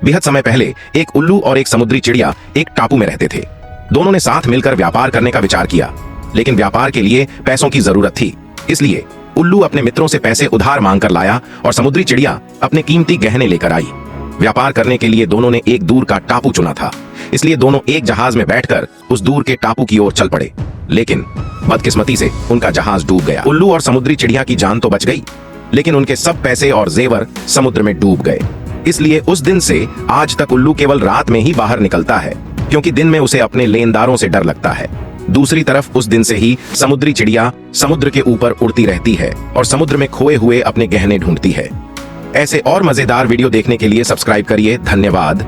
बेहद समय पहले एक उल्लू और एक समुद्री चिड़िया एक टापू में रहते थे। दोनों ने साथ मिलकर व्यापार करने का विचार किया, लेकिन व्यापार के लिए पैसों की जरूरत थी। इसलिए उल्लू अपने मित्रों से पैसे उधार मांगकर लाया और समुद्री चिड़िया अपने कीमती गहने लेकर आई। व्यापार करने के लिए दोनों ने एक दूर का टापू चुना था, इसलिए दोनों एक जहाज में बैठकर उस दूर के टापू की ओर चल पड़े। लेकिन बदकिस्मती से उनका जहाज डूब गया। उल्लू और समुद्री चिड़िया की जान तो बच गई, लेकिन उनके सब पैसे और जेवर समुद्र में डूब गए। इसलिए उस दिन से आज तक उल्लू केवल रात में ही बाहर निकलता है, क्योंकि दिन में उसे अपने लेनदारों से डर लगता है। दूसरी तरफ उस दिन से ही समुद्री चिड़िया समुद्र के ऊपर उड़ती रहती है और समुद्र में खोए हुए अपने गहने ढूंढती है। ऐसे और मजेदार वीडियो देखने के लिए सब्सक्राइब करिए। धन्यवाद।